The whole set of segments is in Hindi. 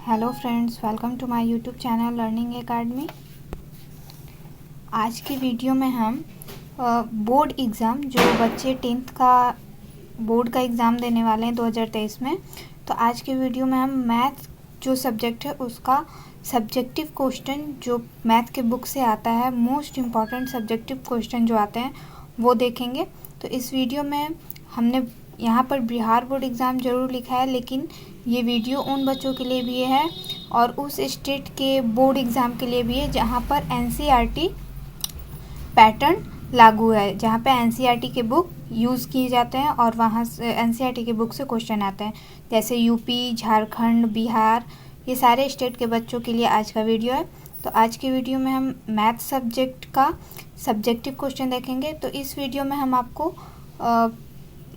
Hello friends, welcome to my YouTube channel Learning Academy. आज की वीडियो में हम बोर्ड एग्ज़ाम जो बच्चे 10th का बोर्ड का एग्ज़ाम देने वाले हैं 2023 में, तो आज की वीडियो में हम मैथ जो सब्जेक्ट है उसका सब्जेक्टिव क्वेश्चन जो मैथ के बुक से आता है, मोस्ट इम्पॉर्टेंट सब्जेक्टिव क्वेश्चन जो आते हैं वो देखेंगे। तो इस वीडियो में हमने यहाँ पर बिहार बोर्ड एग्ज़ाम ज़रूर लिखा है, लेकिन ये वीडियो उन बच्चों के लिए भी है और उस स्टेट के बोर्ड एग्ज़ाम के लिए भी है जहाँ पर एनसीईआरटी पैटर्न लागू है, जहाँ पे एनसीईआरटी के बुक यूज़ किए जाते हैं और वहाँ से एनसीईआरटी के बुक से क्वेश्चन आते हैं। जैसे यूपी, झारखंड, बिहार, ये सारे स्टेट के बच्चों के लिए आज का वीडियो है। तो आज की वीडियो में हम मैथ सब्जेक्ट का सब्जेक्टिव क्वेश्चन देखेंगे। तो इस वीडियो में हम आपको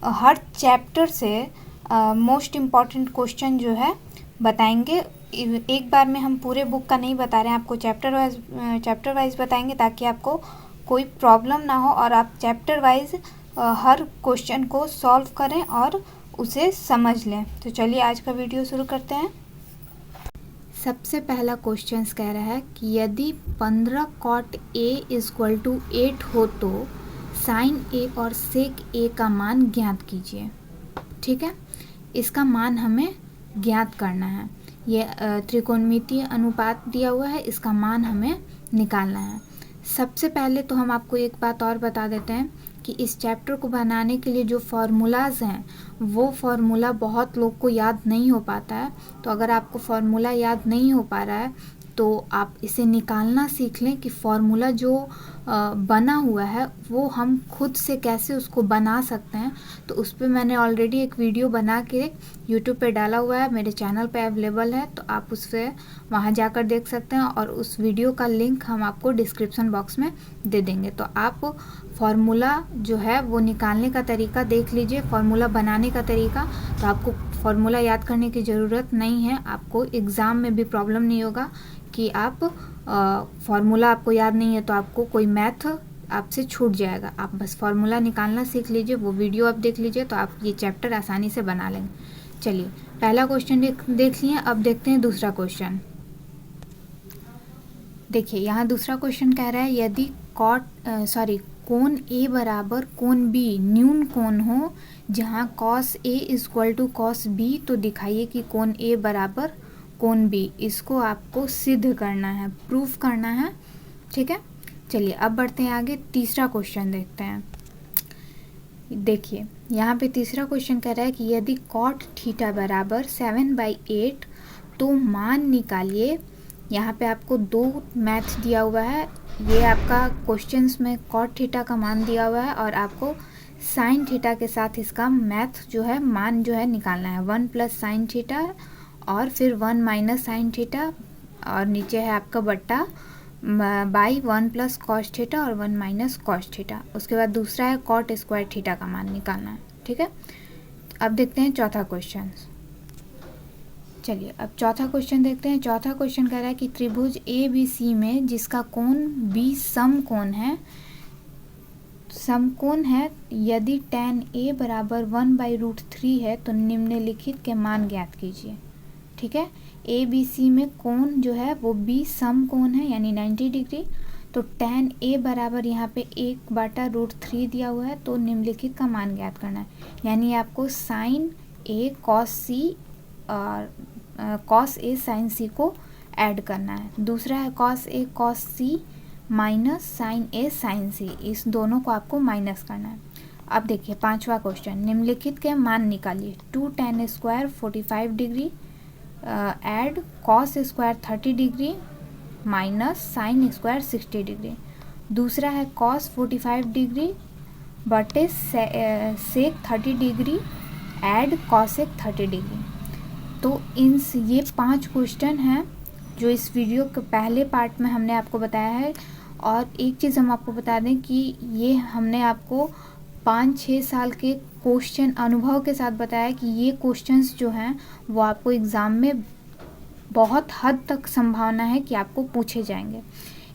हर चैप्टर से मोस्ट इम्पॉर्टेंट क्वेश्चन जो है बताएंगे। एक बार में हम पूरे बुक का नहीं बता रहे हैं, आपको चैप्टर वाइज बताएंगे ताकि आपको कोई प्रॉब्लम ना हो और आप चैप्टर वाइज हर क्वेश्चन को सॉल्व करें और उसे समझ लें। तो चलिए आज का वीडियो शुरू करते हैं। सबसे पहला क्वेश्चन कह रहा है कि यदि 15 cot A = 8 हो तो साइन A और सेक A का मान ज्ञात कीजिए। ठीक है, इसका मान हमें ज्ञात करना है। ये त्रिकोणमितीय अनुपात दिया हुआ है, इसका मान हमें निकालना है। सबसे पहले तो हम आपको एक बात और बता देते हैं कि इस चैप्टर को बनाने के लिए जो फार्मूलाज हैं वो फार्मूला बहुत लोग को याद नहीं हो पाता है। तो अगर आपको फार्मूला याद नहीं हो पा रहा है तो आप इसे निकालना सीख लें कि फार्मूला जो बना हुआ है वो हम खुद से कैसे उसको बना सकते हैं। तो उस पर मैंने ऑलरेडी एक वीडियो बना के यूट्यूब पे डाला हुआ है, मेरे चैनल पे अवेलेबल है, तो आप उससे वहाँ जाकर देख सकते हैं और उस वीडियो का लिंक हम आपको डिस्क्रिप्शन बॉक्स में दे देंगे। तो आप फार्मूला जो है वो निकालने का तरीका देख लीजिए, फार्मूला बनाने का तरीका। तो आपको फार्मूला याद करने की ज़रूरत नहीं है, आपको एग्ज़ाम में भी प्रॉब्लम नहीं होगा कि आप फार्मूला आपको याद नहीं है तो आपको कोई मैथ आपसे छूट जाएगा। आप बस फार्मूला निकालना सीख लीजिए, वो वीडियो आप देख लीजिए तो आप ये चैप्टर आसानी से बना लेंगे। चलिए पहला क्वेश्चन देख लिए, अब देखते हैं दूसरा क्वेश्चन। देखिए यहाँ दूसरा क्वेश्चन कह रहा है यदि कोण A बराबर कोण B न्यून कोण हो जहाँ cos A = cos B, तो दिखाइए कि कोण A बराबर कोण B। इसको आपको सिद्ध करना है, प्रूफ करना है। ठीक है, चलिए अब बढ़ते हैं आगे, तीसरा क्वेश्चन देखते हैं। देखिए यहाँ पे तीसरा क्वेश्चन कह रहा है कि यदि cot थीटा बराबर 7/8 तो मान निकालिए। यहाँ पे आपको दो मैथ दिया हुआ है, ये आपका क्वेश्चंस में cot थीटा का मान दिया हुआ है और आपको साइन थीटा के साथ इसका मैथ जो है मान जो है निकालना है। 1 + sin थीटा और फिर 1 - sin थीटा और नीचे है आपका बट्टा बाई 1 + cos थीटा और 1 - cos थीटा। उसके बाद दूसरा है cot स्क्वायर थीटा का मान निकालना है। ठीक है, अब देखते हैं चौथा क्वेश्चन। चलिए अब चौथा क्वेश्चन देखते हैं। चौथा क्वेश्चन कह रहा है कि त्रिभुज ABC में जिसका कोण B समकोण है यदि tan A बराबर 1/√3 है तो निम्नलिखित के मान ज्ञात कीजिए। ठीक है, ABC में कोण जो है वो B समकोण है यानी 90 डिग्री। तो tan A बराबर यहाँ पे 1/√3 दिया हुआ है, तो निम्नलिखित का मान ज्ञात करना है। यानी आपको sin A cos C और cos A sin C को ऐड करना है। दूसरा है cos A cos C minus sin A sin C, इस दोनों को आपको माइनस करना है। अब देखिए पांचवा क्वेश्चन, निम्नलिखित के मान निकालिए। 2 tan square 45 degree add cos square 30 degree minus sin square 60 degree. दूसरा है cos 45 डिग्री बटे sec 30 degree add cosec 30 degree. तो ये 5 क्वेश्चन हैं जो इस वीडियो के पहले पार्ट में हमने आपको बताया है। और एक चीज़ हम आपको बता दें कि ये हमने आपको 5-6 साल के क्वेश्चन अनुभव के साथ बताया कि ये क्वेश्चंस जो हैं वो आपको एग्ज़ाम में बहुत हद तक संभावना है कि आपको पूछे जाएंगे।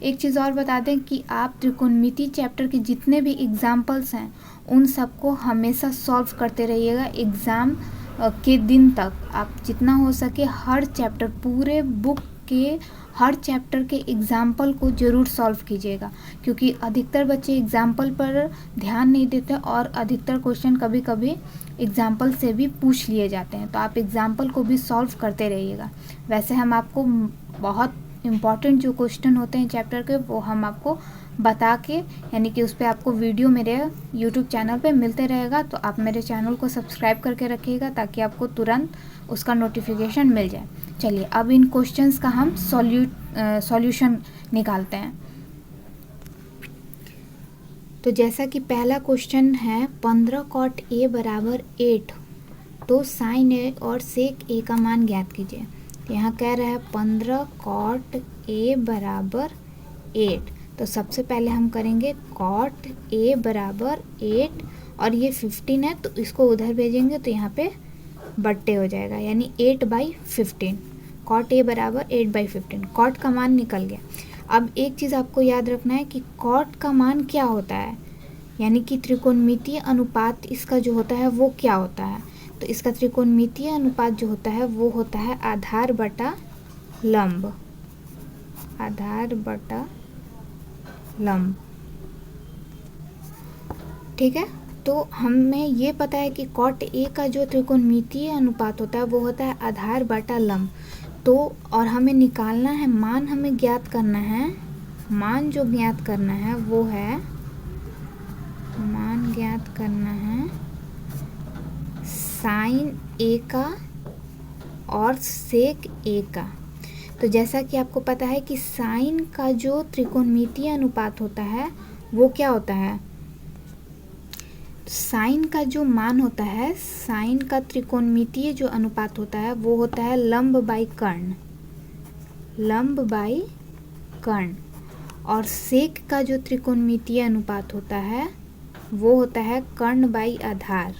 एक चीज़ और बता दें कि आप त्रिकोणमिति चैप्टर के जितने भी एग्जाम्पल्स हैं उन सबको हमेशा सॉल्व करते रहिएगा। एग्ज़ाम के दिन तक आप जितना हो सके हर चैप्टर, पूरे बुक के हर चैप्टर के एग्ज़ाम्पल को ज़रूर सॉल्व कीजिएगा, क्योंकि अधिकतर बच्चे एग्ज़ाम्पल पर ध्यान नहीं देते और अधिकतर क्वेश्चन कभी कभी एग्ज़ाम्पल से भी पूछ लिए जाते हैं। तो आप एग्ज़ाम्पल को भी सॉल्व करते रहिएगा। वैसे हम आपको बहुत इम्पॉर्टेंट जो क्वेश्चन होते हैं चैप्टर के वो हम आपको बता के, यानी कि उस पर आपको वीडियो मेरे यूट्यूब चैनल पे मिलते रहेगा। तो आप मेरे चैनल को सब्सक्राइब करके रखिएगा ताकि आपको तुरंत उसका नोटिफिकेशन मिल जाए। चलिए अब इन क्वेश्चंस का हम सॉल्यूशन निकालते हैं। तो जैसा कि पहला क्वेश्चन है 15 कॉट ए बराबर 8, तो साइन ए और सेक ए का मान ज्ञात कीजिए। तो यहाँ कह रहा है 15 कॉट ए बराबर 8, तो सबसे पहले हम करेंगे कॉट ए बराबर 8 और ये 15 है तो इसको उधर भेजेंगे तो यहाँ पे बट्टे हो जाएगा, यानी 8/15। कॉट ए बराबर 8/15, कॉट का मान निकल गया। अब एक चीज़ आपको याद रखना है कि कॉट का मान क्या होता है, यानी कि त्रिकोणमितीय अनुपात इसका जो होता है वो क्या होता है। तो इसका त्रिकोणमितीय अनुपात जो होता है वो होता है आधार बटा लंब, आधार बटा लंब। ठीक है, तो हमें ये पता है कि कॉट ए का जो त्रिकोणमितीय अनुपात होता है वो होता है आधार बटा लंब। तो और हमें निकालना है मान, हमें ज्ञात करना है, मान जो ज्ञात करना है वो है, मान ज्ञात करना है साइन ए का और सेक ए का। तो जैसा कि आपको पता है कि साइन का जो त्रिकोणमितीय अनुपात होता है वो क्या होता है, साइन का जो मान होता है, साइन का त्रिकोणमितीय जो अनुपात होता है वो होता है लंब बाई कर्ण, लंब बाई कर्ण। और सेक का जो त्रिकोणमितीय अनुपात होता है वो होता है कर्ण बाई आधार,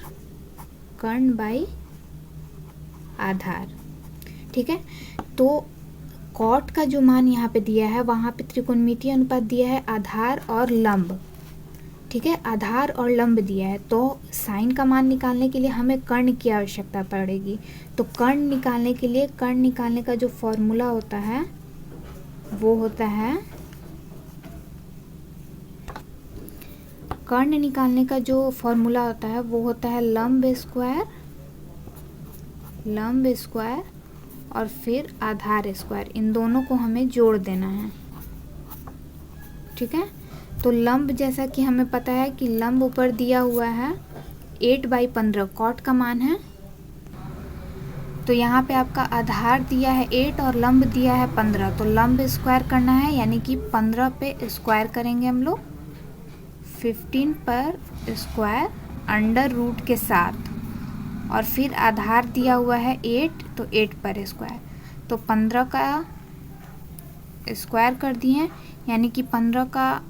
कर्ण बाई आधार। ठीक है, तो कॉट का जो मान यहाँ पे दिया है वहाँ पे त्रिकोणमितीय अनुपात दिया है आधार और लंब। ठीक है, आधार और लंब दिया है, तो साइन का मान निकालने के लिए हमें कर्ण की आवश्यकता पड़ेगी। तो कर्ण निकालने के लिए, कर्ण निकालने का जो फॉर्मूला होता है वो होता है, कर्ण निकालने का जो फॉर्मूला होता है वो होता है लंब स्क्वायर, लंब स्क्वायर और फिर आधार स्क्वायर, इन दोनों को हमें जोड़ देना है। ठीक है, तो लंब जैसा कि हमें पता है कि लंब ऊपर दिया हुआ है 8/15 कॉट का मान है। तो यहाँ पे आपका आधार दिया है 8 और लंब दिया है 15, तो लंब स्क्वायर करना है, यानी कि 15 पे स्क्वायर करेंगे हम लोग, 15 पर स्क्वायर अंडर रूट के साथ, और फिर आधार दिया हुआ है 8, तो 8 पर स्क्वायर, तो 15 का स्क्वायर कर दिए, यानी कि 15 का,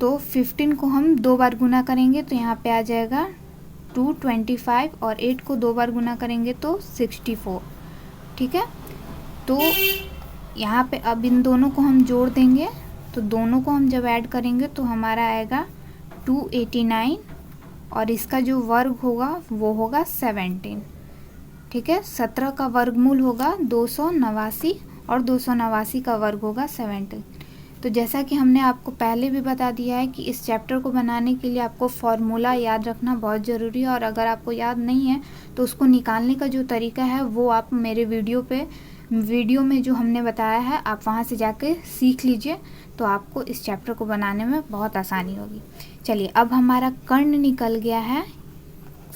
तो 15 को हम 2 बार गुना करेंगे तो यहाँ पे आ जाएगा 225 और 8 को 2 बार गुना करेंगे तो 64। ठीक है, तो यहाँ पे अब इन दोनों को हम जोड़ देंगे, तो दोनों को हम जब ऐड करेंगे तो हमारा आएगा 289 और इसका जो वर्ग होगा वो होगा 17। ठीक है, 17 का वर्गमूल होगा 289 और 289 का वर्ग होगा 17। तो जैसा कि हमने आपको पहले भी बता दिया है कि इस चैप्टर को बनाने के लिए आपको फॉर्मूला याद रखना बहुत ज़रूरी है, और अगर आपको याद नहीं है तो उसको निकालने का जो तरीका है वो आप मेरे वीडियो में जो हमने बताया है आप वहाँ से जाके सीख लीजिए, तो आपको इस चैप्टर को बनाने में बहुत आसानी होगी। चलिए, अब हमारा कर्ण निकल गया है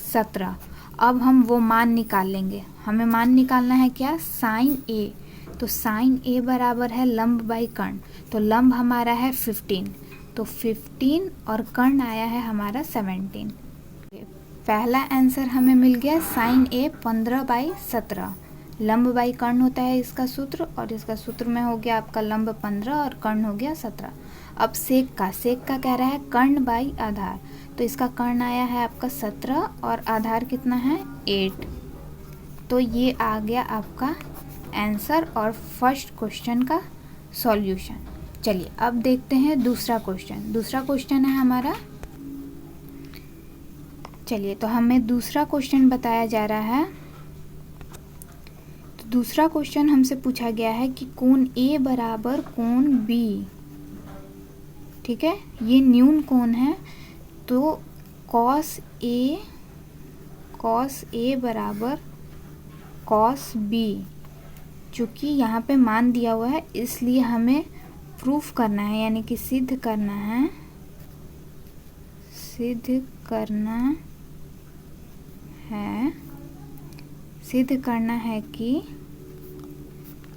17। अब हम वो मान निकाल लेंगे, हमें मान निकालना है क्या, साइन ए। तो साइन ए बराबर है लंब बाई कर्ण, तो लंब हमारा है 15, तो 15 और कर्ण आया है हमारा 17। पहला आंसर हमें मिल गया साइन ए 15/17, लंब बाई कर्ण होता है इसका सूत्र, और इसका सूत्र में हो गया आपका लंब 15 और कर्ण हो गया 17। अब सेक का कह रहा है कर्ण बाई आधार, तो इसका कर्ण आया है आपका 17 और आधार कितना है 8। तो ये आ गया आपका आंसर और फर्स्ट क्वेश्चन का सॉल्यूशन। चलिए अब देखते हैं दूसरा क्वेश्चन। दूसरा क्वेश्चन है हमारा चलिए, तो हमें दूसरा क्वेश्चन बताया जा रहा है। तो दूसरा क्वेश्चन हमसे पूछा गया है कि कोण A बराबर कोण B, ठीक है, ये न्यून कोण है। तो कॉस A बराबर कॉस B, चूँकि यहाँ पे मान दिया हुआ है इसलिए हमें प्रूफ करना है, यानी कि सिद्ध करना है कि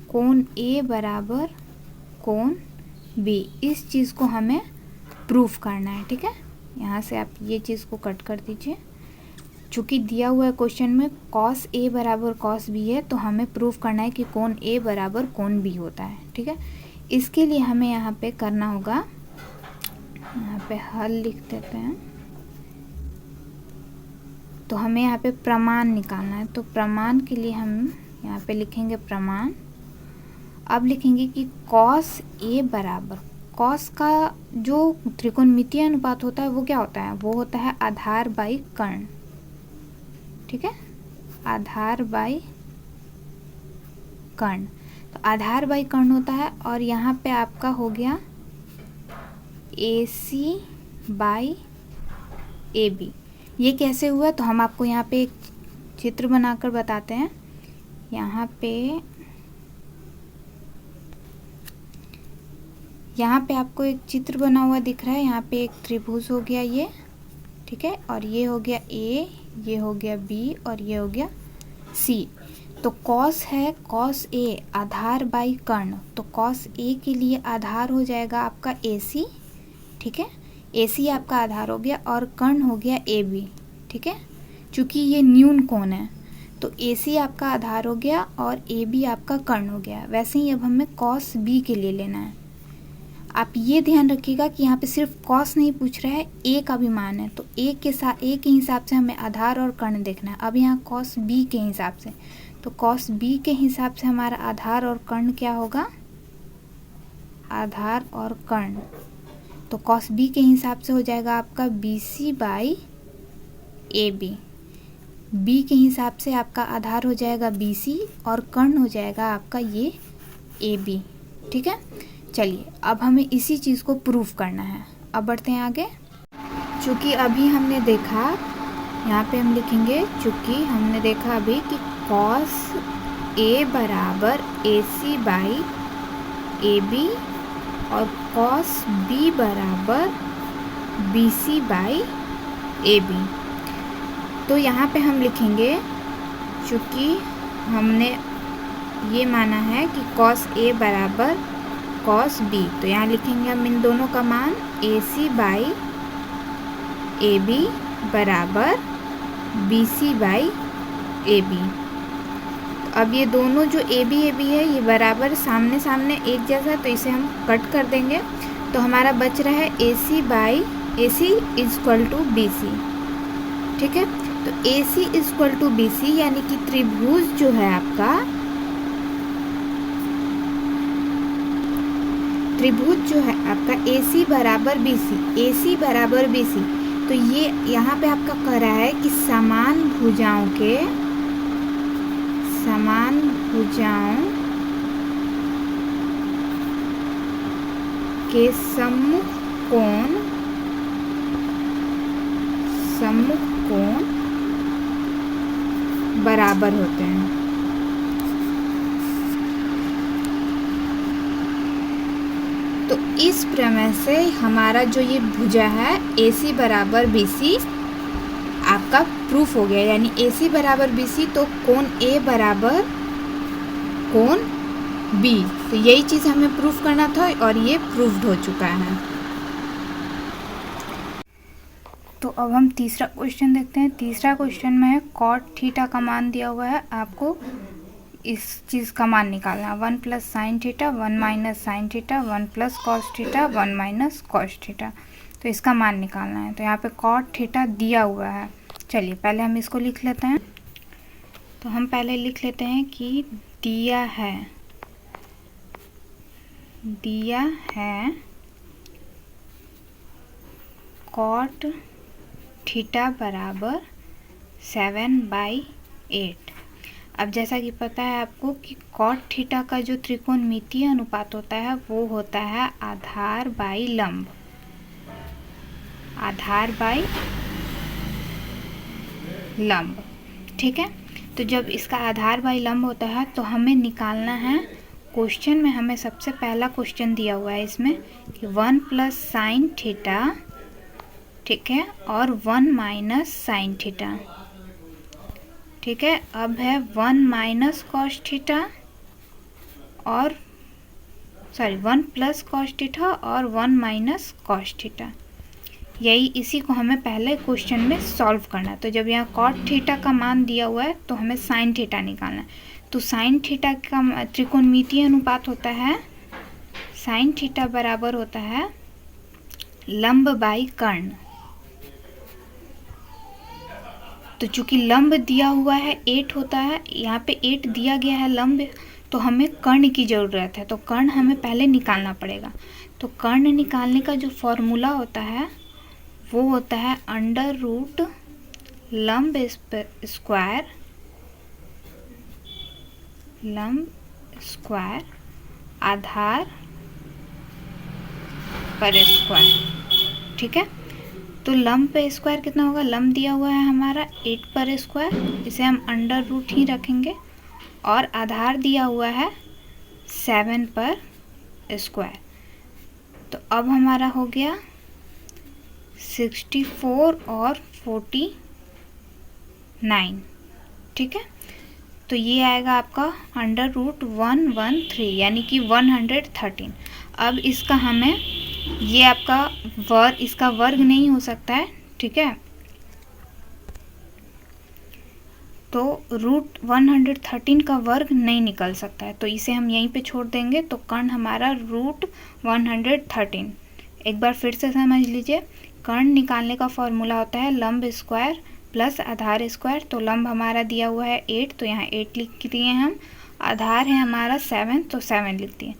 कोण A बराबर कोण B, इस चीज़ को हमें प्रूफ करना है। ठीक है, यहाँ से आप ये चीज़ को कट कर दीजिए। चूँकि दिया हुआ है क्वेश्चन में कॉस A बराबर कॉस B है, तो हमें प्रूफ करना है कि कोण A बराबर कोण B होता है। ठीक है, इसके लिए हमें यहाँ पे करना होगा, यहाँ पे हल लिख देते हैं। तो हमें यहाँ पे प्रमाण निकालना है। तो प्रमाण के लिए हम यहाँ पे लिखेंगे प्रमाण। अब लिखेंगे कि कॉस A बराबर, कॉस का जो त्रिकोणमितीय अनुपात होता है वो क्या होता है, वो होता है आधार बाई कर्ण। ठीक है, आधार बाई कर्ण। तो आधार बाई कर्ण होता है, और यहाँ पे आपका हो गया AC बाई AB। ये कैसे हुआ, तो हम आपको यहाँ पे एक चित्र बनाकर बताते हैं। यहाँ पे आपको एक चित्र बना हुआ दिख रहा है। यहाँ पे एक त्रिभुज हो गया ये, ठीक है, और ये हो गया A, ये हो गया B, और ये हो गया C। तो कॉस है कॉस A आधार बाई कर्ण, तो कॉस A के लिए आधार हो जाएगा आपका AC। ठीक है, AC आपका आधार हो गया और कर्ण हो गया AB। ठीक है, चूँकि ये न्यून कोण है तो AC आपका आधार हो गया और AB आपका कर्ण हो गया। वैसे ही अब हमें कॉस B के लिए लेना है। आप ये ध्यान रखिएगा कि यहाँ पे सिर्फ कॉस नहीं पूछ रहा है, A का भी मान है। तो A के हिसाब से हमें आधार और कर्ण देखना है। अब यहाँ कॉस B के हिसाब से, तो कॉस B के हिसाब से हमारा आधार और कर्ण क्या होगा, आधार और कर्ण। तो कॉस B के हिसाब से हो जाएगा आपका BC बाई AB। B के हिसाब से आपका आधार हो जाएगा BC और कर्ण हो जाएगा आपका ये AB। ठीक है, चलिए अब हमें इसी चीज़ को प्रूफ करना है। अब बढ़ते हैं आगे। चूँकि अभी हमने देखा, यहाँ पे हम लिखेंगे, चूँकि हमने देखा अभी कि कॉस A बराबर AC बाई AB और कॉस B बराबर BC बाई AB। तो यहाँ पे हम लिखेंगे, चूँकि हमने ये माना है कि कॉस A बराबर कॉस B, तो यहाँ लिखेंगे हम इन दोनों का मान AC बाई AB बराबर BC बाई AB। तो अब ये दोनों जो AB है ये बराबर सामने सामने एक जैसा है, तो इसे हम कट कर देंगे। तो हमारा बच रहा है AC by AC equal to BC। ठीक है, तो AC इक्वल टू BC यानी कि त्रिभुज जो है आपका, AC बराबर BC, तो ये यहाँ पे आपका कह रहा है कि समान भुजाओं के सम्मुख कोण बराबर होते हैं। तो इस प्रमेय से हमारा जो ये भुजा है AC बराबर BC आपका प्रूफ हो गया, यानी AC बराबर BC तो कोण A बराबर कोण B। तो यही चीज़ हमें प्रूफ करना था और ये प्रूफ्ड हो चुका है। तो अब हम तीसरा क्वेश्चन देखते हैं। तीसरा क्वेश्चन में है कॉट थीटा का मान दिया हुआ है, आपको इस चीज़ का मान निकालना है। 1 plus sine theta, 1 minus sine theta, 1 plus cos theta, 1 minus cos theta. तो इसका मान निकालना है। तो यहाँ पे कॉट थीटा दिया हुआ है। चलिए पहले हम इसको लिख लेते हैं। तो हम पहले लिख लेते हैं कि दिया है कॉट थीटा बराबर 7/8। अब जैसा कि पता है आपको कि कॉट थीटा का जो त्रिकोणमितीय अनुपात होता है वो होता है आधार बाई लंब, आधार बाई लंब। ठीक है, तो जब इसका आधार बाई लंब होता है तो हमें निकालना है, क्वेश्चन में हमें सबसे पहला क्वेश्चन दिया हुआ है इसमें कि 1 प्लस साइन थीटा, ठीक है, और 1 माइनस साइन थीटा। ठीक है, अब है 1 माइनस कॉस थीटा और 1 प्लस कॉस थीटा और 1 माइनस कॉस थीटा। यही इसी को हमें पहले क्वेश्चन में सॉल्व करना है। तो जब यहाँ कॉट थीटा का मान दिया हुआ है तो हमें साइन थीटा निकालना है। तो साइन थीटा का त्रिकोणमितीय अनुपात होता है, साइन थीटा बराबर होता है लंब बाई कर्ण। तो चूंकि लंब दिया हुआ है 8 होता है, यहाँ पे 8 दिया गया है लंब, तो हमें कर्ण की ज़रूरत है। तो कर्ण हमें पहले निकालना पड़ेगा। तो कर्ण निकालने का जो फॉर्मूला होता है वो होता है अंडर रूट लंब स्क्वायर आधार पर स्क्वायर। ठीक है, तो लंब पे स्क्वायर कितना होगा, लंब दिया हुआ है हमारा 8 पर स्क्वायर, इसे हम अंडर रूट ही रखेंगे, और आधार दिया हुआ है 7 पर स्क्वायर। तो अब हमारा हो गया 64 और 49। ठीक है, तो ये आएगा आपका अंडर रूट 113 यानी कि 113। अब इसका हमें, ये आपका इसका वर्ग नहीं हो सकता है। ठीक है, तो रूट 113 का वर्ग नहीं निकल सकता है, तो इसे हम यहीं पे छोड़ देंगे। तो कर्ण हमारा रूट 113। एक बार फिर से समझ लीजिए, कर्ण निकालने का फॉर्मूला होता है लंब स्क्वायर प्लस आधार स्क्वायर। तो लंब हमारा दिया हुआ है 8, तो यहाँ 8 लिख दिए हम। आधार है हमारा 7, तो 7 लिख दिए।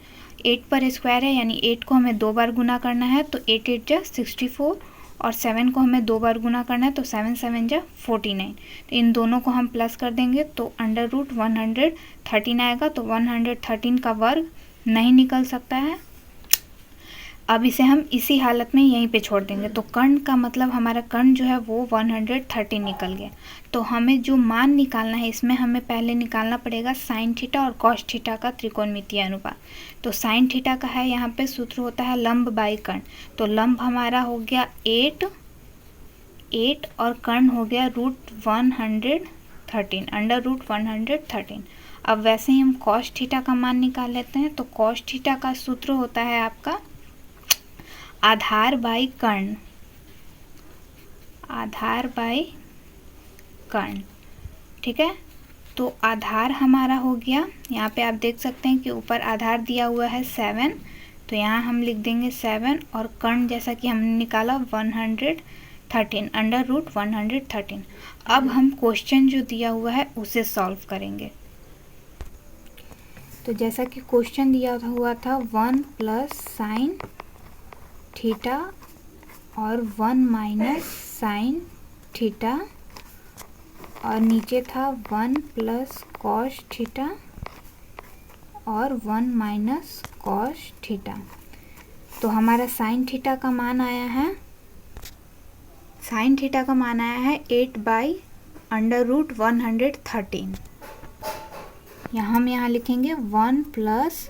8 पर स्क्वायर है यानी 8 को हमें 2 बार गुना करना है, तो 8 8 जा 64, और 7 को हमें 2 बार गुना करना है, तो 7 7 जा 49। तो इन दोनों को हम प्लस कर देंगे तो अंडर रूट 113 आएगा। तो 113 का वर्ग नहीं निकल सकता है। अब इसे हम इसी हालत में यहीं पे छोड़ देंगे। तो कर्ण का मतलब हमारा कर्ण जो है वो 113 निकल गया। तो हमें जो मान निकालना है, इसमें हमें पहले निकालना पड़ेगा साइन थीटा और कॉस थीटा का त्रिकोणमितीय अनुपात। तो साइन थीटा का है, यहाँ पे सूत्र होता है लंब बाई कर्ण। तो लंब हमारा हो गया 8 और कर्ण हो गया रूट 113, अंडर रूट 113। अब वैसे ही हम कॉस थीटा का मान निकाल लेते हैं। तो कॉस थीटा का सूत्र होता है आपका आधार बाई कर्ण, आधार बाई कर्ण। ठीक है, तो आधार हमारा हो गया, यहाँ पे आप देख सकते हैं कि ऊपर आधार दिया हुआ है 7, तो यहाँ हम लिख देंगे 7, और कर्ण जैसा कि हमने निकाला 113, अंडर रूट 113। अब हम क्वेश्चन जो दिया हुआ है उसे सॉल्व करेंगे। तो जैसा कि क्वेश्चन दिया हुआ था 1 प्लस साइन थीटा और 1 माइनस साइन थीटा, और नीचे था 1 प्लस कॉस थीटा और 1 माइनस कॉस थीटा। तो हमारा साइन थीटा का मान आया है, साइन थीटा का मान आया है 8 बाई अंडर रूट 113। हम यहाँ लिखेंगे 1 प्लस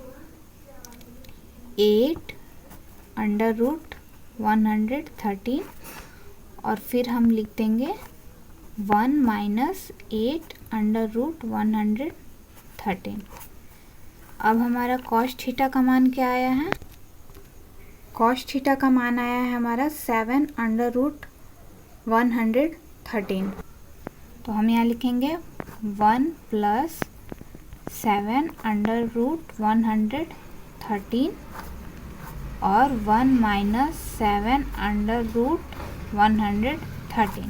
8 अंडर रूट 113, और फिर हम लिख देंगे 1 माइनस 8 अंडर रूट 113। अब हमारा कॉस थीटा का मान क्या आया है, कॉस थीटा का मान आया है हमारा 7 अंडर रूट 113। तो हम यहाँ लिखेंगे 1 प्लस 7 अंडर रूट 113 और 1 माइनस 7 अंडर रूट 113।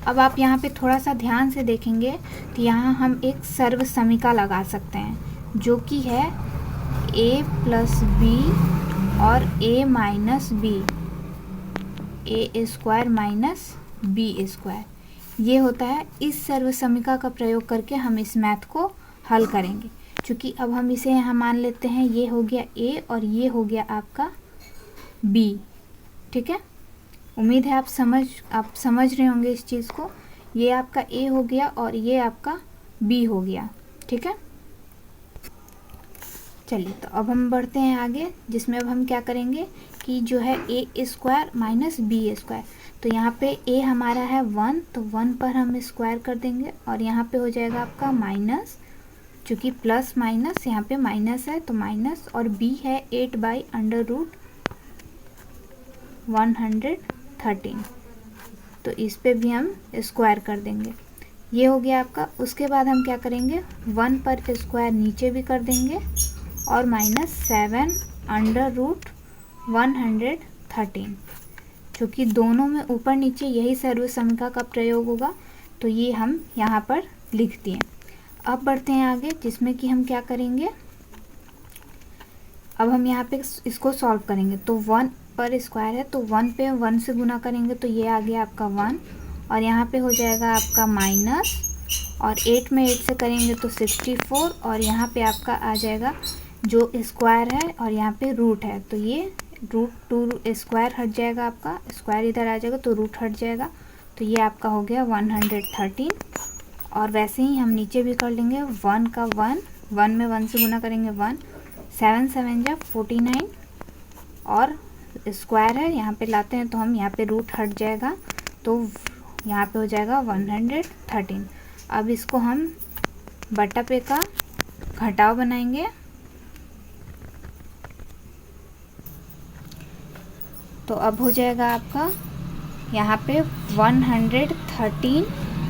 अब आप यहाँ पे थोड़ा सा ध्यान से देखेंगे तो यहाँ हम एक सर्व समीका लगा सकते हैं, जो कि है a प्लस बी और a minus b, a square minus b square. ये होता है, इस सर्वसमीका का प्रयोग करके हम इस मैथ को हल करेंगे। क्योंकि अब हम इसे यहाँ मान लेते हैं, ये हो गया ए और ये हो गया आपका बी। ठीक है, उम्मीद है आप समझ रहे होंगे इस चीज़ को। ये आपका ए हो गया और ये आपका बी हो गया। ठीक है, चलिए तो अब हम बढ़ते हैं आगे, जिसमें अब हम क्या करेंगे कि जो है ए स्क्वायर माइनस बी स्क्वायर। तो यहाँ पे ए हमारा है 1, तो 1 पर हम स्क्वायर कर देंगे और यहाँ पे हो जाएगा आपका माइनस, चूँकि प्लस माइनस यहाँ पे माइनस है तो माइनस, और बी है 8/√113, तो इस पे भी हम स्क्वायर कर देंगे। ये हो गया आपका। उसके बाद हम क्या करेंगे, 1 पर स्क्वायर नीचे भी कर देंगे और माइनस 7/√113, क्योंकि दोनों में ऊपर नीचे यही सर्वसमीका का प्रयोग होगा, तो ये हम यहाँ पर लिख दिए। अब बढ़ते हैं आगे, जिसमें कि हम क्या करेंगे, अब हम यहाँ पे इसको सॉल्व करेंगे। तो 1 पर स्क्वायर है तो 1 पे 1 से गुना करेंगे तो ये आ गया आपका 1, और यहाँ पे हो जाएगा आपका माइनस, और 8 में 8 से करेंगे तो 64, और यहाँ पे आपका आ जाएगा जो स्क्वायर है और यहाँ पे रूट है, तो ये √2 स्क्वायर हट जाएगा, आपका स्क्वायर इधर आ जाएगा तो रूट हट जाएगा, तो ये आपका हो गया 113। और वैसे ही हम नीचे भी कर लेंगे, 1 का 1 में 1 से गुना करेंगे 1, 7 7 जा 49, और स्क्वायर है यहाँ पे लाते हैं तो हम यहाँ पे रूट हट जाएगा, तो यहाँ पे हो जाएगा 113। अब इसको हम बटा पे का घटाव बनाएंगे, तो अब हो जाएगा आपका यहाँ पे 113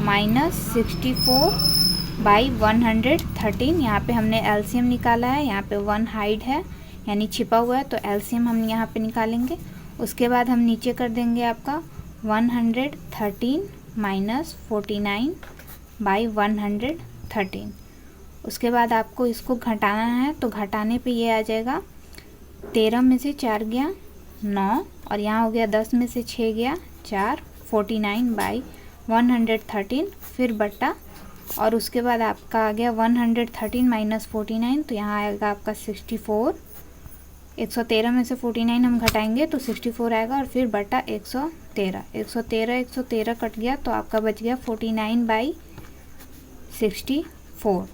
माइनस 64/113। यहाँ पे हमने एलसीएम निकाला है, यहाँ पे 1 हाइड है यानी छिपा हुआ है, तो एलसीएम हम यहाँ पे निकालेंगे। उसके बाद हम नीचे कर देंगे आपका 113 माइनस 49/113। उसके बाद आपको इसको घटाना है, तो घटाने पे ये आ जाएगा 13 में से 4 गया 9, और यहाँ हो गया 10 में से 6 गया 4, 49/113, फिर बटा, और उसके बाद आपका आ गया 113 माइनस 49, तो यहाँ आएगा आपका 64। 113 में से 49 हम घटाएंगे तो 64 आएगा, और फिर बटा 113 कट गया तो आपका बच गया 49/64।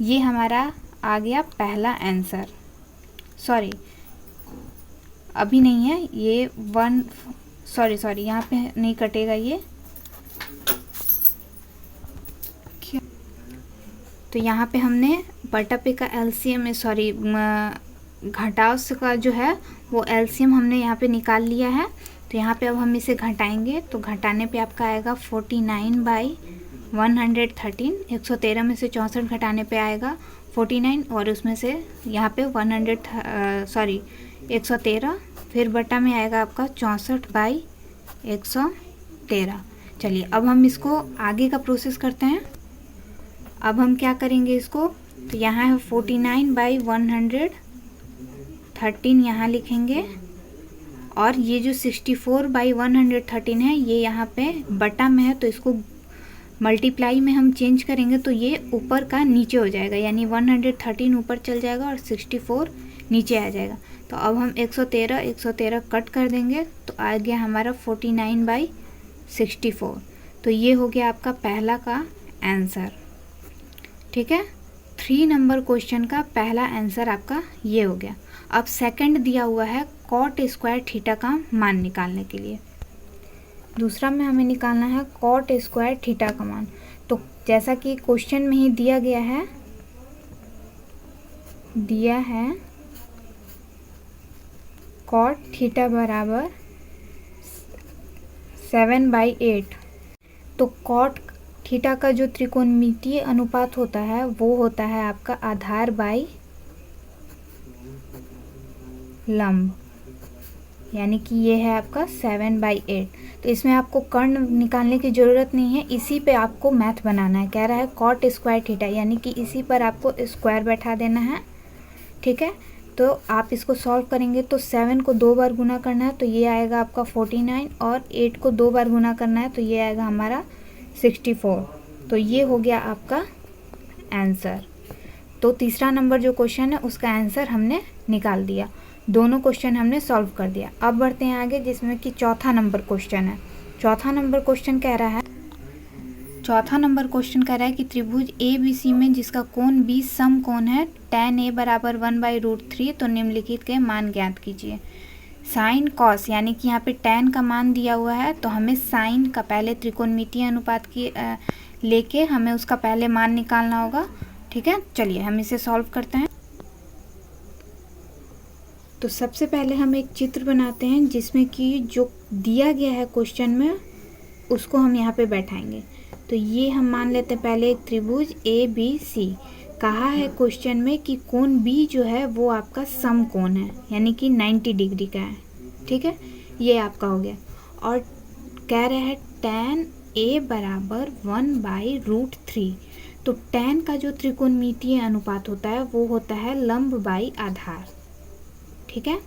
ये हमारा आ गया पहला आंसर। सॉरी, अभी नहीं है ये सॉरी यहाँ पे नहीं कटेगा ये, तो यहाँ पे हमने बटा पे का एलसीएम घटाव का जो है वो एलसीएम हमने यहाँ पे निकाल लिया है। तो यहाँ पे अब हम इसे घटाएंगे, तो घटाने पे आपका आएगा 49/113। 113 में से 64 घटाने पे आएगा 49, और उसमें से यहाँ पे 113, फिर बटा में आएगा आपका 64/113। चलिए अब हम इसको आगे का प्रोसेस करते हैं। अब हम क्या करेंगे इसको, तो यहाँ है 49/113 यहाँ लिखेंगे, और ये जो 64/113 है ये यहाँ पे बटा में है, तो इसको मल्टीप्लाई में हम चेंज करेंगे तो ये ऊपर का नीचे हो जाएगा, यानी 113 ऊपर चल जाएगा और 64 नीचे आ जाएगा। तो अब हम 113 कट कर देंगे तो आ गया हमारा 49/64। तो ये हो गया आपका पहला का आंसर। ठीक है, 3 नंबर क्वेश्चन का पहला आंसर आपका ये हो गया। अब सेकंड दिया हुआ है कॉट स्क्वायर थीटा का मान निकालने के लिए। दूसरा में हमें निकालना है कॉट स्क्वायर थीटा का मान। तो जैसा कि क्वेश्चन में ही दिया है कॉट थीटा बराबर 7/8। तो कॉट थीटा का जो त्रिकोणमितीय अनुपात होता है वो होता है आपका आधार बाई लंब, यानी कि ये है आपका 7/8। तो इसमें आपको कर्ण निकालने की ज़रूरत नहीं है, इसी पे आपको मैथ बनाना है। कह रहा है कॉट स्क्वायर थीटा, यानी कि इसी पर आपको स्क्वायर बैठा देना है। ठीक है, तो आप इसको सॉल्व करेंगे तो 7 को 2 बार गुना करना है तो ये आएगा आपका 49 और 8 को 2 बार गुना करना है तो ये आएगा हमारा 64। तो ये हो गया आपका आंसर। तो तीसरा नंबर जो क्वेश्चन है उसका आंसर हमने निकाल दिया, दोनों क्वेश्चन हमने सॉल्व कर दिया। अब बढ़ते हैं आगे जिसमें कि चौथा नंबर क्वेश्चन है। चौथा नंबर क्वेश्चन कह रहा है कि त्रिभुज ABC में जिसका कोण B सम कोण है tan A बराबर 1/√3 तो निम्नलिखित के मान ज्ञात कीजिए। साइन कॉस यानी कि यहाँ पे tan का मान दिया हुआ है तो हमें साइन का पहले त्रिकोणमितीय अनुपात की लेके हमें उसका पहले मान निकालना होगा। ठीक है, चलिए हम इसे सॉल्व करते हैं। तो सबसे पहले हम एक चित्र बनाते हैं जिसमें कि जो दिया गया है क्वेश्चन में उसको हम यहाँ पे बैठाएंगे। तो ये हम मान लेते हैं पहले एक त्रिभुज ABC। कहा है क्वेश्चन में कि कोण B जो है वो आपका सम कोण है यानी कि 90 डिग्री का है। ठीक है, ये आपका हो गया। और कह रहे हैं tan A बराबर 1/√3। तो tan का जो त्रिकोणमितीय अनुपात होता है वो होता है लंब बाई आधार। ठीक है,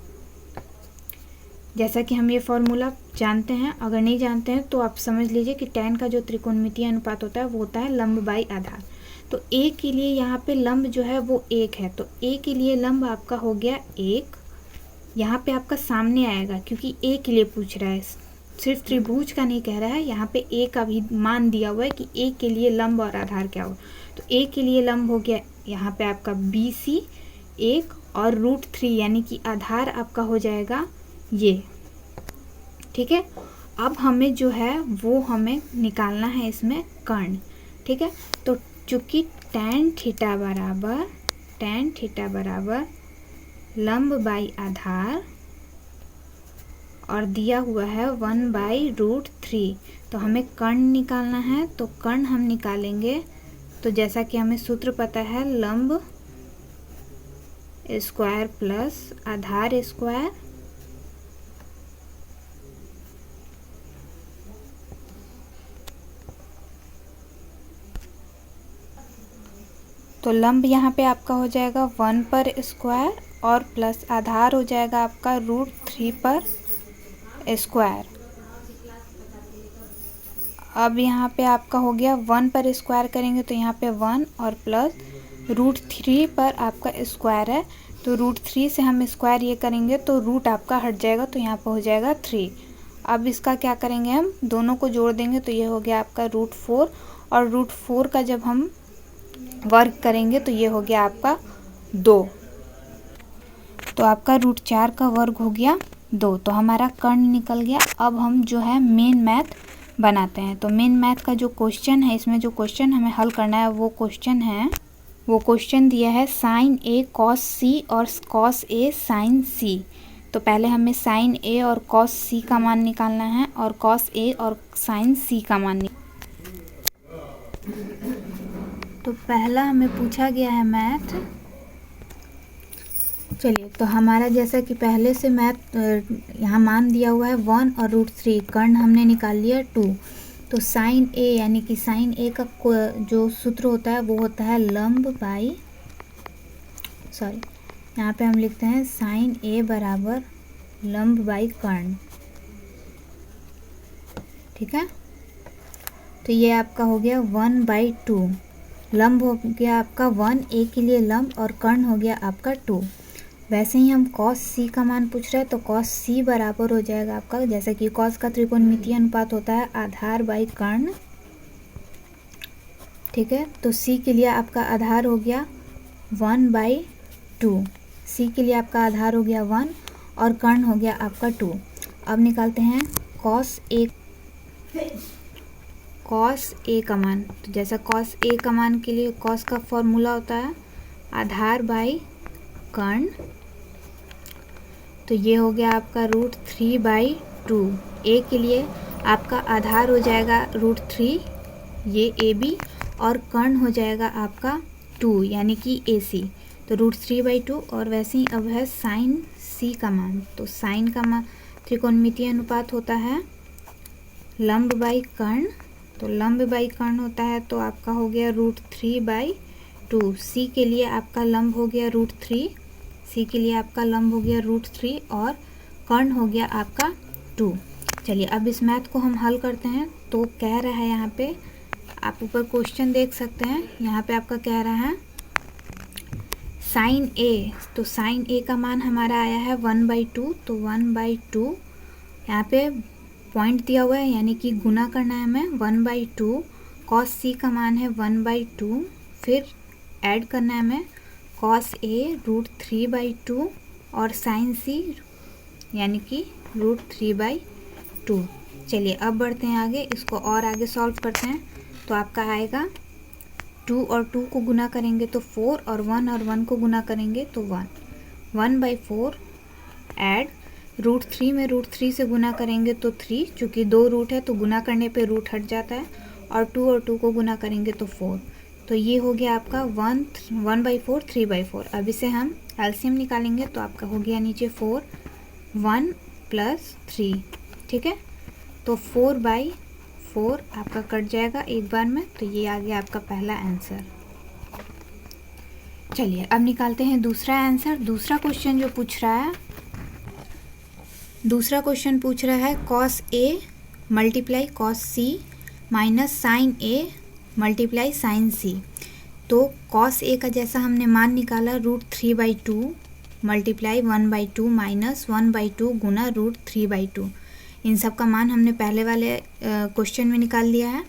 जैसा कि हम ये फॉर्मूला जानते हैं, अगर नहीं जानते हैं तो आप समझ लीजिए कि tan का जो त्रिकोणमितीय अनुपात होता है वो होता है लंब बाई आधार। तो A के लिए यहाँ पे लंब जो है वो 1 है तो A के लिए लंब आपका हो गया 1। यहाँ पे आपका सामने आएगा क्योंकि A के लिए पूछ रहा है, सिर्फ त्रिभुज का नहीं कह रहा है। यहाँ पे A का भी मान दिया हुआ है कि A के लिए लंब और आधार क्या हो। तो A के लिए लंब हो गया यहाँ पे आपका BC 1 और √3 यानी कि आधार आपका हो जाएगा ये। ठीक है, अब हमें जो है वो हमें निकालना है इसमें कर्ण। ठीक है, तो चूँकि tan थीटा बराबर लंब बाई आधार और दिया हुआ है 1/√3 तो हमें कर्ण निकालना है। तो कर्ण हम निकालेंगे तो जैसा कि हमें सूत्र पता है लंब स्क्वायर प्लस आधार स्क्वायर। तो लंब यहाँ पे आपका हो जाएगा 1 पर स्क्वायर और प्लस आधार हो जाएगा आपका √3 पर स्क्वायर। अब यहाँ पे आपका हो गया 1 पर स्क्वायर करेंगे तो यहाँ पे 1 और प्लस √3 पर आपका स्क्वायर है तो √3 से हम स्क्वायर ये करेंगे तो रूट आपका हट जाएगा तो यहाँ पर हो जाएगा 3। अब इसका क्या करेंगे, हम दोनों को जोड़ देंगे तो ये हो गया आपका √4 और √4 का जब हम वर्ग करेंगे तो ये हो गया आपका 2। तो आपका √4 का वर्ग हो गया 2। तो हमारा कर्ण निकल गया। अब हम जो है मेन मैथ बनाते हैं। तो मेन मैथ का जो क्वेश्चन है, इसमें जो क्वेश्चन हमें हल करना है वो क्वेश्चन दिया है sin A cos C और cos A sin C। तो पहले हमें sin A और cos C का मान निकालना है और cos A और sin C का मान तो पहला हमें पूछा गया है मैथ। चलिए, तो हमारा जैसा कि पहले से मैथ यहाँ मान दिया हुआ है 1 और √3, कर्ण हमने निकाल लिया 2। तो sin A यानी कि sin A का जो सूत्र होता है वो होता है लंब बाई यहाँ पे हम लिखते हैं sin A बराबर लंब बाई कर्ण। ठीक है, तो ये आपका हो गया 1/2। लंब हो गया आपका 1 A के लिए लंब और कर्ण हो गया आपका 2। वैसे ही हम cos C का मान पूछ रहे हैं तो cos C बराबर हो जाएगा आपका, जैसा कि cos का त्रिकोणमितीय अनुपात होता है आधार बाई कर्ण। ठीक है, तो C के लिए आपका आधार हो गया 1/2। C के लिए आपका आधार हो गया 1 और कर्ण हो गया आपका 2। अब निकालते हैं cos A का मान। तो जैसा cos A का मान के लिए cos का फॉर्मूला होता है आधार बाई कर्ण। तो ये हो गया आपका √3/2। A के लिए आपका आधार हो जाएगा √3 ये AB और कर्ण हो जाएगा आपका 2 यानी कि AC। तो √3/2 और वैसे ही अब है sin C का मान। तो sin का मान त्रिकोणमितीय अनुपात होता है लंब बाई कर्ण। तो लंब बाई कर्ण होता है तो आपका हो गया √3/2। C के लिए आपका लंब हो गया √3, सी के लिए आपका लंब हो गया √3 और कर्ण हो गया आपका 2। चलिए अब इस मैथ को हम हल करते हैं। तो कह रहा है यहाँ पे, आप ऊपर क्वेश्चन देख सकते हैं, यहाँ पे आपका कह रहा है साइन ए। तो साइन ए का मान हमारा आया है 1/2। तो 1/2 यहाँ पे पॉइंट दिया हुआ है, यानी कि गुना करना है हमें 1/2। कॉस सी का मान है 1/2, फिर ऐड करना है हमें कॉस ए √3/2 और साइन सी यानी कि √3/2। चलिए अब बढ़ते हैं आगे, इसको और आगे सॉल्व करते हैं। तो आपका आएगा 2 और 2 को गुना करेंगे तो 4 और 1 को गुना करेंगे तो 1। 1/4 ऐड √3 में √3 से गुना करेंगे तो 3, चूँकि 2 रूट है तो गुना करने पे रूट हट जाता है, और 2 और 2 को गुना करेंगे तो 4। तो ये हो गया आपका 1/4 3/4। अब इसे हम एलसीएम निकालेंगे तो आपका हो गया नीचे 4 1 + 3, ठीक है। तो 4/4 आपका कट जाएगा एक बार में, तो ये आ गया आपका पहला आंसर। चलिए अब निकालते हैं दूसरा आंसर। दूसरा क्वेश्चन जो पूछ रहा है, दूसरा क्वेश्चन पूछ रहा है cos A × cos C minus sine A × sine C। तो cos A का जैसा हमने मान निकाला √3/2 × 1/2 माइनस 1/2 गुना √3/2। इन सब का मान हमने पहले वाले क्वेश्चन में निकाल लिया है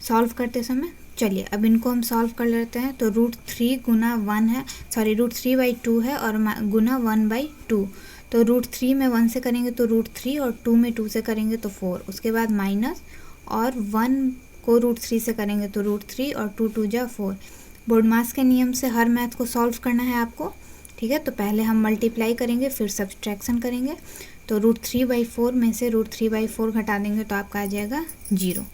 सॉल्व करते समय। चलिए अब इनको हम सॉल्व कर लेते हैं। तो √3 गुना 1 है, सॉरी √3/2 है और गुना 1/2। तो √3 में 1 से करेंगे तो √3 और 2 में 2 से करेंगे तो 4। उसके बाद माइनस और 1 को √3 से करेंगे तो √3 और 2 2 जा 4। बोर्ड मास के नियम से हर मैथ को सॉल्व करना है आपको, ठीक है। तो पहले हम मल्टीप्लाई करेंगे फिर सब्सट्रैक्शन करेंगे। तो √3/4 में से √3/4 घटा देंगे तो आपका आ जाएगा 0।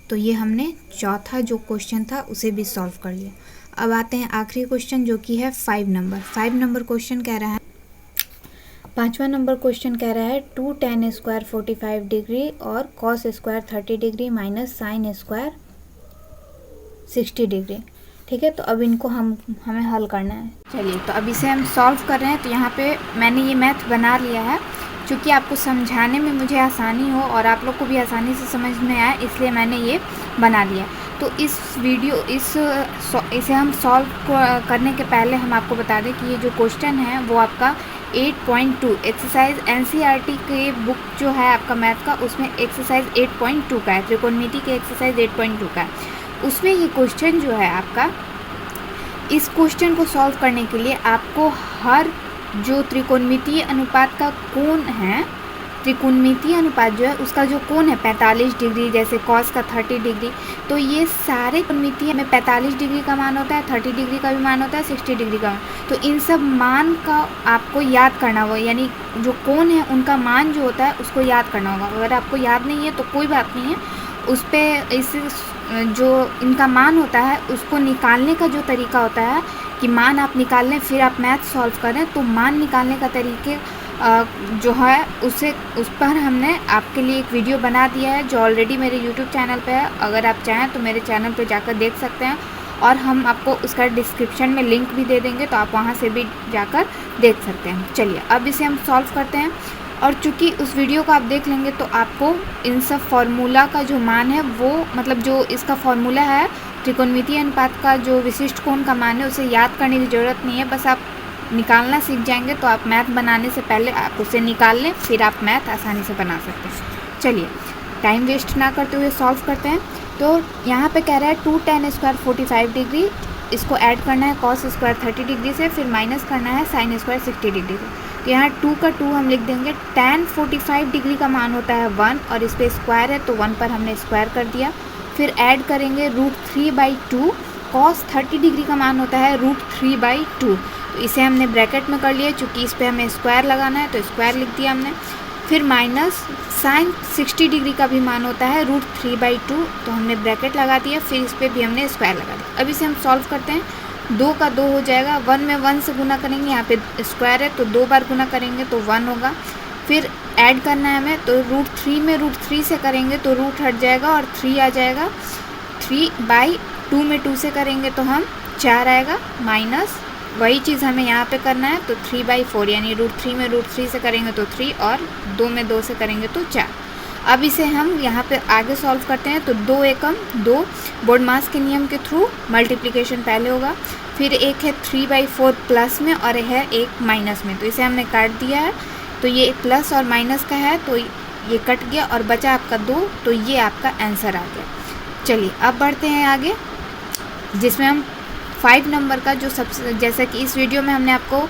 तो ये हमने चौथा जो क्वेश्चन था उसे भी सॉल्व कर लिया। अब आते हैं आखिरी क्वेश्चन जो कि है 5 नंबर क्वेश्चन कह रहा है, 5वां नंबर क्वेश्चन कह रहा है 2 tan² 45 डिग्री और cos² 30 degree minus sin² 60 degree, ठीक है। तो अब इनको हमें हल करना है। चलिए तो अब इसे हम सॉल्व कर रहे हैं। तो यहाँ पे मैंने ये मैथ बना लिया है, क्योंकि आपको समझाने में मुझे आसानी हो और आप लोग को भी आसानी से समझ में आए, इसलिए मैंने ये बना लिया। तो इसे हम सॉल्व करने के पहले हम आपको बता दें कि ये जो क्वेश्चन है वो आपका 8.2 एक्सरसाइज NCERT के बुक जो है आपका मैथ का, उसमें एक्सरसाइज 8.2 का है, त्रिकोणमिति के एक्सरसाइज 8.2 का है। उसमें ये क्वेश्चन जो है आपका, इस क्वेश्चन को सॉल्व करने के लिए आपको हर जो त्रिकोणमितीय अनुपात का कोण है, त्रिकोणमितीय अनुपात जो है उसका जो कोण है 45 डिग्री, जैसे कॉस का 30 डिग्री, तो ये सारे त्रिकोणमितीय में 45 डिग्री का मान होता है, 30 डिग्री का भी मान होता है, 60 डिग्री का। तो इन सब मान का आपको याद करना होगा, यानी जो कोण है उनका मान जो होता है उसको याद करना होगा। अगर आपको याद नहीं है तो कोई बात नहीं है, उस पर इस जो इनका मान होता है उसको निकालने का जो तरीका होता है कि मान आप निकाल लें फिर आप मैथ सॉल्व करें, तो मान निकालने का तरीके जो है उस पर हमने आपके लिए एक वीडियो बना दिया है जो ऑलरेडी मेरे YouTube चैनल पे है। अगर आप चाहें तो मेरे चैनल पे जाकर देख सकते हैं, और हम आपको उसका डिस्क्रिप्शन में लिंक भी दे देंगे, तो आप वहां से भी जाकर देख सकते हैं। चलिए अब इसे हम सॉल्व करते हैं, और चूँकि उस वीडियो को आप देख लेंगे तो आपको इन सब फार्मूला का जो मान है वो, मतलब जो इसका फार्मूला है त्रिकोणमितीय अनुपात का जो विशिष्ट कोण का मान है, उसे याद करने की ज़रूरत नहीं है। बस आप निकालना सीख जाएंगे तो आप मैथ बनाने से पहले आप उसे निकाल लें, फिर आप मैथ आसानी से बना सकते हैं। चलिए टाइम वेस्ट ना करते हुए सॉल्व करते हैं। तो यहाँ पे कह रहा है 2 tan² 45 डिग्री, इसको ऐड करना है cos² 30 डिग्री से, फिर माइनस करना है sin² 60 डिग्री से। तो यहाँ 2 का 2 हम लिख देंगे। tan 45 डिग्री का मान होता है 1, और इस पर स्क्वायर है तो 1 पर हमने स्क्वायर कर दिया। फिर ऐड करेंगे √3/2, cos 30 डिग्री का मान होता है √3/2, तो इसे हमने ब्रैकेट में कर लिया, चूँकि इस पर हमें स्क्वायर लगाना है तो स्क्वायर लिख दिया हमने। फिर माइनस sin 60 डिग्री का भी मान होता है √3/2, तो हमने ब्रैकेट लगा दिया, फिर इस पर भी हमने स्क्वायर लगा दिया। अब इसे हम सॉल्व करते हैं। 2 का 2 हो जाएगा, 1 में 1 से गुना करेंगे, यहाँ पे स्क्वायर है तो 2 बार गुना करेंगे तो 1 होगा। फिर ऐड करना है हमें, तो √3 में √3 से करेंगे तो रूट हट जाएगा और 3 आ जाएगा। 3/2 में 2 से करेंगे तो हम 4 आएगा, माइनस वही चीज़ हमें यहाँ पे करना है। तो 3/4 यानी √3 में √3 से करेंगे तो 3 और 2 में 2 से करेंगे तो 4। अब इसे हम यहाँ पे आगे सॉल्व करते हैं। तो 2 एकम 2 बोर्डमास के नियम के थ्रू मल्टीप्लिकेशन पहले होगा, फिर एक है 3/4 प्लस में और है एक माइनस में, तो इसे हमने काट दिया है। तो ये प्लस और माइनस का है तो ये कट गया और बचा आपका 2, तो ये आपका आंसर आ गया। चलिए अब बढ़ते हैं आगे, जिसमें हम 5 नंबर का जो सबसे, जैसा कि इस वीडियो में हमने आपको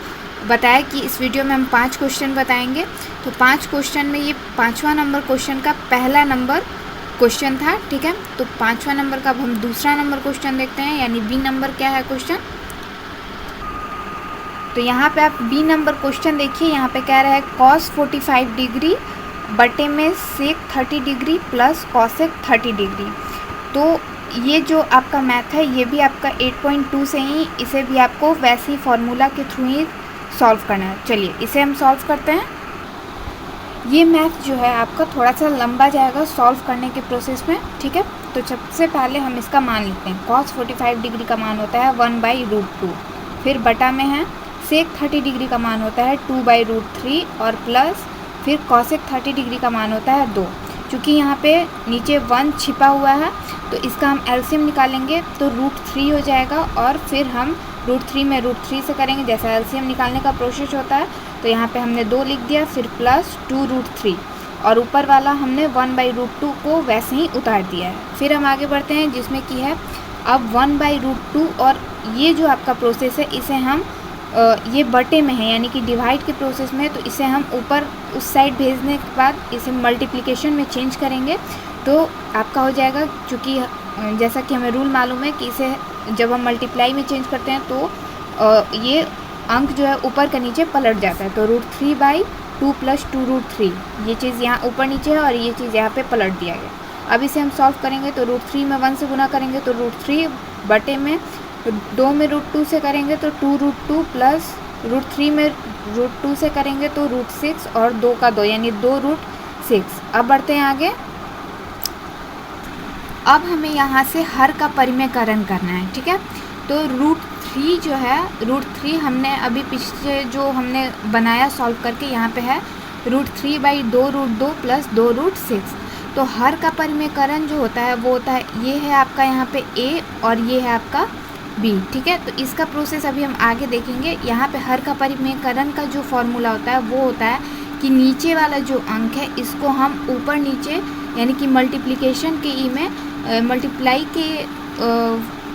बताया कि इस वीडियो में हम 5 क्वेश्चन बताएंगे। तो 5 क्वेश्चन में ये 5वां नंबर क्वेश्चन का पहला नंबर क्वेश्चन था, ठीक है। तो 5वां नंबर का अब हम दूसरा नंबर क्वेश्चन देखते हैं, यानी बी नंबर क्या है क्वेश्चन। तो यहाँ पे आप बी नंबर क्वेश्चन देखिए, यहाँ पे कह रहा है cos 45 डिग्री बटे में sec 30 degree plus cosec 30 degree. तो ये जो आपका मैथ है ये भी आपका 8.2 से ही, इसे भी आपको वैसे ही फार्मूला के थ्रू ही सॉल्व करना है। चलिए इसे हम सॉल्व करते हैं। ये मैथ जो है आपका थोड़ा सा लंबा जाएगा सॉल्व करने के प्रोसेस में, ठीक है। तो सबसे पहले हम इसका मान लिखते हैं। cos 45 डिग्री का मान होता है 1/√2, फिर बटा में है sec 30 डिग्री का मान होता है 2/√3 और प्लस फिर cosec 30 डिग्री का मान होता है 2। चूँकि यहाँ पे नीचे 1 छिपा हुआ है तो इसका हम एलसीएम निकालेंगे तो √3 हो जाएगा, और फिर हम √3 में √3 से करेंगे जैसा एलसीएम निकालने का प्रोसेस होता है। तो यहाँ पे हमने 2 लिख दिया, फिर प्लस 2√3 और ऊपर वाला हमने 1/√2 को वैसे ही उतार दिया है। फिर हम आगे बढ़ते हैं जिसमें कि है अब 1/√2, और ये जो आपका प्रोसेस है इसे हम ये बटे में है यानी कि डिवाइड के प्रोसेस में, तो इसे हम ऊपर उस साइड भेजने के बाद इसे मल्टीप्लिकेशन में चेंज करेंगे तो आपका हो जाएगा। क्योंकि जैसा कि हमें रूल मालूम है कि इसे जब हम मल्टीप्लाई में चेंज करते हैं तो ये अंक जो है ऊपर का नीचे पलट जाता है। तो √3/2 प्लस 2√3 ये चीज़ यहाँ ऊपर नीचे है और ये चीज़ यहाँ पे पलट दिया गया। अब इसे हम सॉल्व करेंगे तो √3 में 1 से गुना करेंगे तो √3 बटे में 2 में √2 से करेंगे तो 2√2 प्लस √3 में √2 से करेंगे तो √6 और 2 का 2 यानी 2√6। अब बढ़ते हैं आगे। अब हमें यहाँ से हर का परिमेयकरण करना है, ठीक है। तो √3 जो है, √3 हमने अभी पीछे जो हमने बनाया सॉल्व करके यहाँ पे है √3/2√2 प्लस 2√6। तो हर का परिमेयकरण जो होता है वो होता है, ये है आपका यहाँ पे a और ये है आपका b, ठीक है। तो इसका प्रोसेस अभी हम आगे देखेंगे। यहाँ पे हर का परिमेयकरण का जो फॉर्मूला होता है वो होता है कि नीचे वाला जो अंक है इसको हम ऊपर नीचे यानी कि मल्टीप्लिकेशन के ई में मल्टीप्लाई के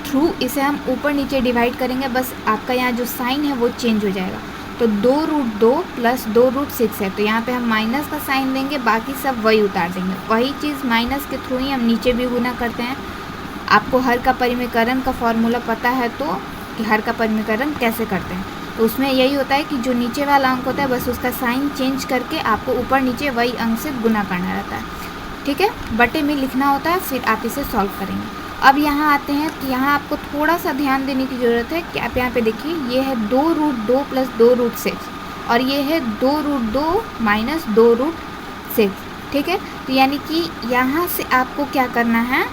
थ्रू इसे हम ऊपर नीचे डिवाइड करेंगे, बस आपका यहाँ जो साइन है वो चेंज हो जाएगा। तो 2√2 प्लस 2√6 है, तो यहाँ पे हम माइनस का साइन देंगे, बाकी सब वही उतार देंगे। वही चीज़ माइनस के थ्रू ही हम नीचे भी गुना करते हैं। आपको हर का परिमेयकरण का फॉर्मूला पता है तो कि हर का परिमेयकरण कैसे करते हैं, तो उसमें यही होता है कि जो नीचे वाला अंक होता है बस उसका साइन चेंज करके आपको ऊपर नीचे वही अंक से गुना करना रहता है, ठीक है। बटे में लिखना होता है, फिर आप इसे सॉल्व करेंगे। अब यहाँ आते हैं कि यहाँ आपको थोड़ा सा ध्यान देने की ज़रूरत है कि आप यहाँ पे देखिए ये है 2√2 प्लस 2√6 और ये है 2√2 माइनस 2√6, ठीक है। तो यानी कि यहाँ से आपको क्या करना है,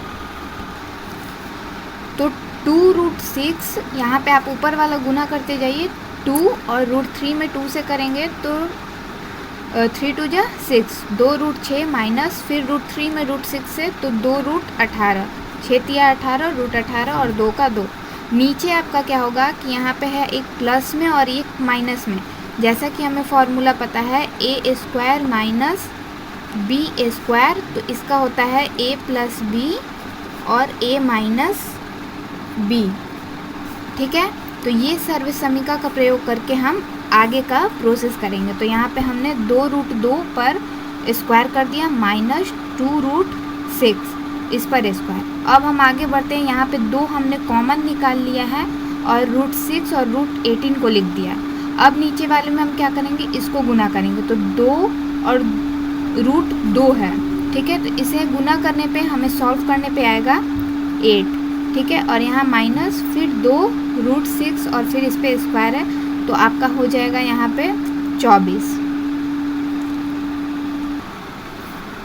तो 2√6 यहाँ पे आप ऊपर वाला गुना करते जाइए 2 और √3 में 2 से करेंगे तो 3 2 जा 6, 2√6 माइनस फिर √3 में √6 से तो 2√18, 6 तिया 18, √18 और 2 का 2। नीचे आपका क्या होगा कि यहाँ पे है एक प्लस में और एक माइनस में, जैसा कि हमें फॉर्मूला पता है a² माइनस b², तो इसका होता है a प्लस b और a माइनस b, ठीक है। तो ये सर्वसमीका का प्रयोग करके हम आगे का प्रोसेस करेंगे। तो यहाँ पे हमने 2√2 पर स्क्वायर कर दिया माइनस 2√6 इस पर स्क्वायर। अब हम आगे बढ़ते हैं, यहाँ पे 2 हमने कॉमन निकाल लिया है और √6 और √18 को लिख दिया। अब नीचे वाले में हम क्या करेंगे, इसको गुना करेंगे, तो 2 और √2 है, ठीक है। तो इसे गुना करने पे हमें सॉल्व करने पे आएगा 8, ठीक है। और यहाँ माइनस फिर 2√6 और फिर इस पे स्क्वायर है, तो आपका हो जाएगा यहाँ पे 24।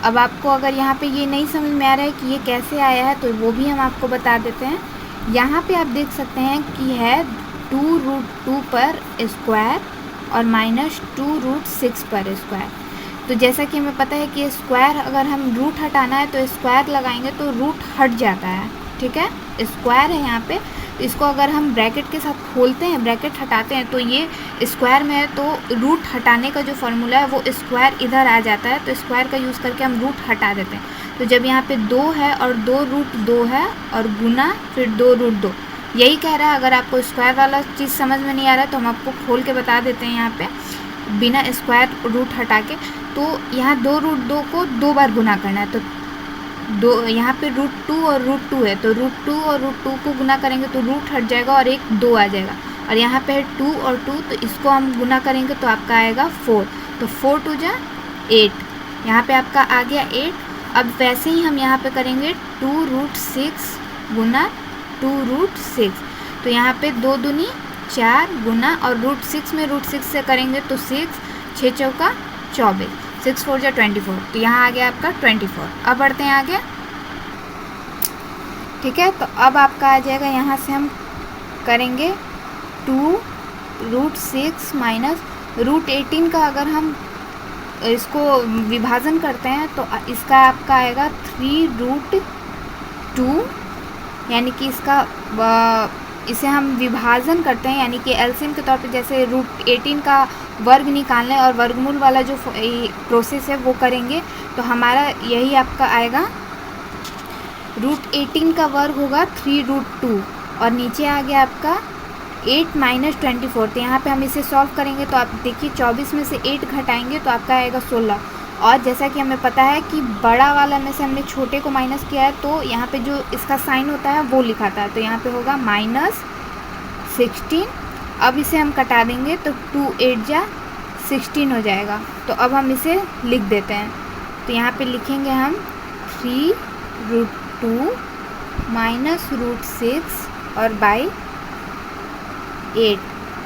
अब आपको अगर यहाँ पे ये नहीं समझ में आ रहा है कि ये कैसे आया है तो वो भी हम आपको बता देते हैं। यहाँ पे आप देख सकते हैं कि है 2√2 पर स्क्वायर और -2√6 पर स्क्वायर। तो जैसा कि हमें पता है कि स्क्वायर अगर हम रूट हटाना है तो स्क्वायर लगाएंगे तो रूट हट जाता है, ठीक है। स्क्वायर है यहाँ पे, इसको अगर हम ब्रैकेट के साथ खोलते हैं, ब्रैकेट हटाते हैं, तो ये स्क्वायर में है तो रूट हटाने का जो फॉर्मूला है वो स्क्वायर इधर आ जाता है, तो स्क्वायर का यूज़ करके हम रूट हटा देते हैं। तो जब यहाँ पे 2 है और 2√2 है और गुना फिर 2√2, यही कह रहा है। अगर आपको स्क्वायर वाला चीज़ समझ में नहीं आ रहा है तो हम आपको खोल के बता देते हैं यहाँ पे बिना स्क्वायर रूट हटा के। तो यहाँ 2√2 को 2 बार गुना करना है, तो यहाँ पे √2 और √2 है, तो √2 और √2 को गुना करेंगे तो रूट हट जाएगा और एक 2 आ जाएगा। और यहाँ पे है 2 और 2, तो इसको हम गुना करेंगे तो आपका आएगा 4, तो 4 2 जा 8, यहाँ पे आपका आ गया 8। अब वैसे ही हम यहाँ पे करेंगे 2√6 गुना 2√6, तो यहाँ पे 2 दूनी 4 गुना और √6 में √6 से करेंगे तो 6, 6 चौका 24, 6 4 जा 24, तो यहाँ आ गया आपका 24। अब बढ़ते हैं आगे, ठीक है। तो अब आपका आ जाएगा, यहाँ से हम करेंगे 2√6 माइनस √18 का अगर हम इसको विभाजन करते हैं तो इसका आपका आएगा 3√2, यानी कि इसका इसे हम विभाजन करते हैं, यानी कि एलसीएम के तौर पे जैसे √18 का वर्ग निकालने और वर्गमूल वाला जो प्रोसेस है वो करेंगे, तो हमारा यही आपका आएगा। √18 का वर्ग होगा 3√2 और नीचे आ गया आपका 8 - 24, तो यहाँ पे हम इसे सॉल्व करेंगे तो आप देखिए 24 में से 8 घटाएंगे तो आपका आएगा 16। और जैसा कि हमें पता है कि बड़ा वाला में से हमने छोटे को माइनस किया है, तो यहाँ पे जो इसका साइन होता है वो लिखाता है, तो यहाँ पे होगा -16। अब इसे हम कटा देंगे तो 2 8 जा 16 हो जाएगा। तो अब हम इसे लिख देते हैं, तो यहाँ पे लिखेंगे हम 3√2 माइनस √6 और बाई 8।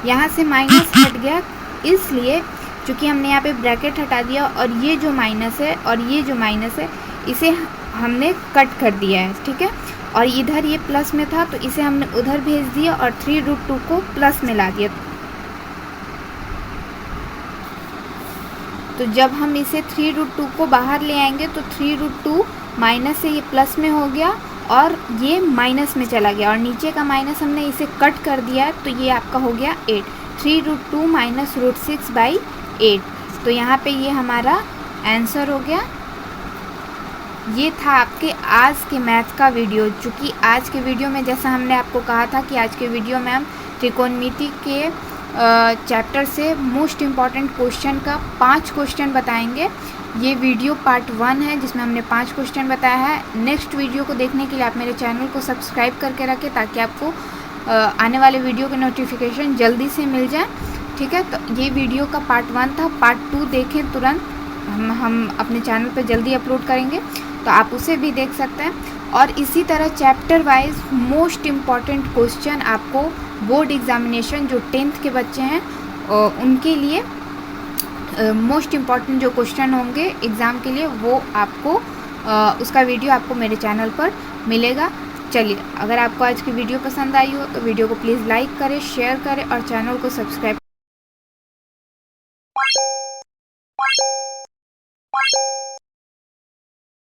यहाँ से माइनस हट गया, इसलिए क्योंकि हमने यहाँ पे ब्रैकेट हटा दिया और ये जो माइनस है और ये जो माइनस है इसे हमने कट कर दिया है, ठीक है। और इधर ये प्लस में था तो इसे हमने उधर भेज दिया और 3√2 को प्लस में ला दिया। तो जब हम इसे 3√2 को बाहर ले आएंगे तो 3√2 माइनस से ये प्लस में हो गया और ये माइनस में चला गया और नीचे का माइनस हमने इसे कट कर दिया, तो ये आपका हो गया 8। 3√2 माइनस √6 बाई 8, तो यहाँ पे ये हमारा आंसर हो गया। ये था आपके आज के मैथ का वीडियो। चूँकि आज के वीडियो में जैसा हमने आपको कहा था कि आज के वीडियो में हम त्रिकोणमिति के चैप्टर से मोस्ट इम्पॉर्टेंट क्वेश्चन का 5 क्वेश्चन बताएंगे। ये वीडियो पार्ट 1 है जिसमें हमने 5 क्वेश्चन बताया है। नेक्स्ट वीडियो को देखने के लिए आप मेरे चैनल को सब्सक्राइब करके रखें ताकि आपको आने वाले वीडियो के नोटिफिकेशन जल्दी से मिल जाए, ठीक है। तो ये वीडियो का पार्ट 1 था। पार्ट 2 देखें तुरंत, हम अपने चैनल पर जल्दी अपलोड करेंगे, तो आप उसे भी देख सकते हैं। और इसी तरह chapter wise most important question आपको बोर्ड एग्जामिनेशन जो 10th के बच्चे हैं उनके लिए मोस्ट इम्पॉर्टेंट जो क्वेश्चन होंगे एग्ज़ाम के लिए वो आपको उसका वीडियो आपको मेरे चैनल पर मिलेगा। चलिए, अगर आपको आज की वीडियो पसंद आई हो तो वीडियो को प्लीज़ लाइक करें, शेयर करें और चैनल को सब्सक्राइब